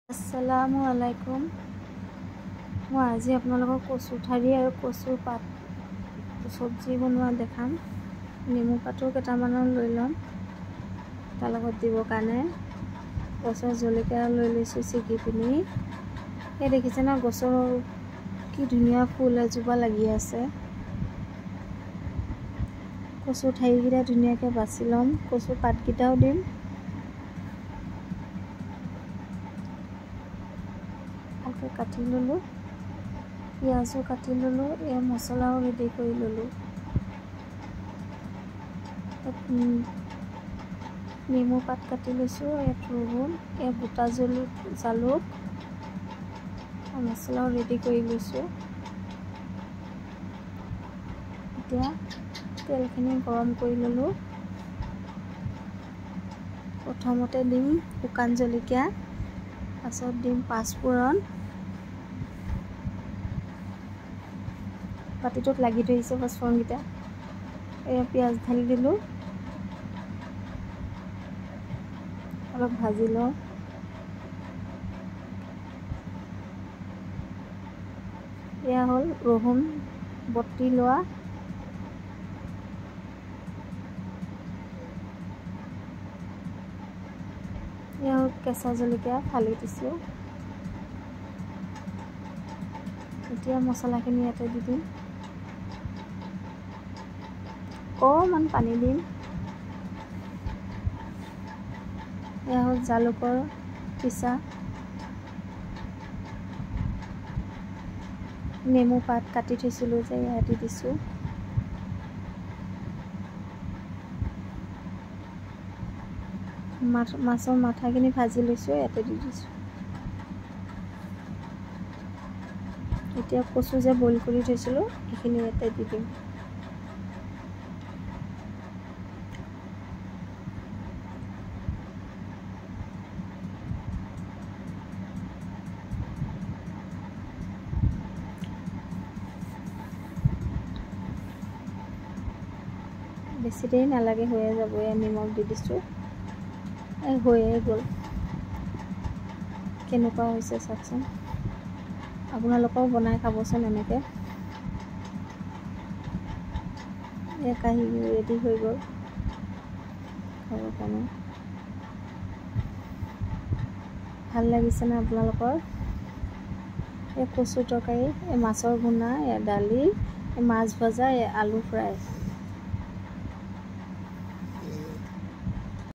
আসসালামু আলাইকুম। মই আজি আপোনালোকক কচু ঠাৰি আৰু কচু পাত চব্জি বনোৱা দেখাম। নেমু পাতো কেইটামানো লৈ ল'ম তাৰ লগত দিবৰ কাৰণে। গছৰ জলকীয়া লৈ লৈছোঁ ছিগি পিনি। এই দেখিছে না গছৰ কি ধুনীয়া ফুল এজোপা লাগি আছে। কচু ঠাৰিকেইটা ধুনীয়াকৈ বাছি ল'ম। কচু পাতকেইটাও দিম। ভালকৈ কাটি ল'লোঁ। পিঁয়াজো কাটি ল'লোঁ। এই মছলাও ৰেডি কৰি ল'লোঁ। নেমু পাত কাটি লৈছোঁ। ইয়াত ৰহুন, এই গোটা জালুক মছলাও ৰেডি কৰি লৈছোঁ। এতিয়া তেলখিনি গৰম কৰি ল'লোঁ। প্ৰথমতে দিম শুকান জলকীয়া, পাছত দিম পাঁচফোৰণ। বাতিটোত লাগি ধৰিছে পাঁচফোৰণকেইটা। এয়া পিঁয়াজ ঢালি দিলোঁ। অলপ ভাজি লওঁ। এয়া হ'ল ৰহুন বটি লোৱা। এয়া হ'ল কেঁচা জলকীয়া ফালি দিছোঁ। এতিয়া মছলাখিনি ইয়াতে দি দিম। অকণমান পানী দিম। এয়া হ'ল জালুকৰ পিচা। নেমু পাত কাটি থৈছিলোঁ যে ইয়াত দি দিছোঁ। মাছৰ মাথাখিনি ভাজি লৈছোঁ, ইয়াতে দি দিছোঁ। এতিয়া কচু যে বইল কৰি থৈছিলোঁ সেইখিনি ইয়াতে দি দিম। বেছি দেৰি নালাগে, হৈয়ে যাব। এয়া নিমখ দি দিছোঁ। হৈয়ে গ'ল। কেনেকুৱা হৈছে চাওকচোন। আপোনালোকেও বনাই খাবচোন এনেকৈ। এই কাঢ়ি ৰেডি হৈ গ'ল খাবৰ কাৰণে। ভাল লাগিছেনে আপোনালোকৰ? এই কচু তৰকাৰী, এই মাছৰ ভুনা, এই দালি, এই মাছ ভজা, এই আলু ফ্ৰাই।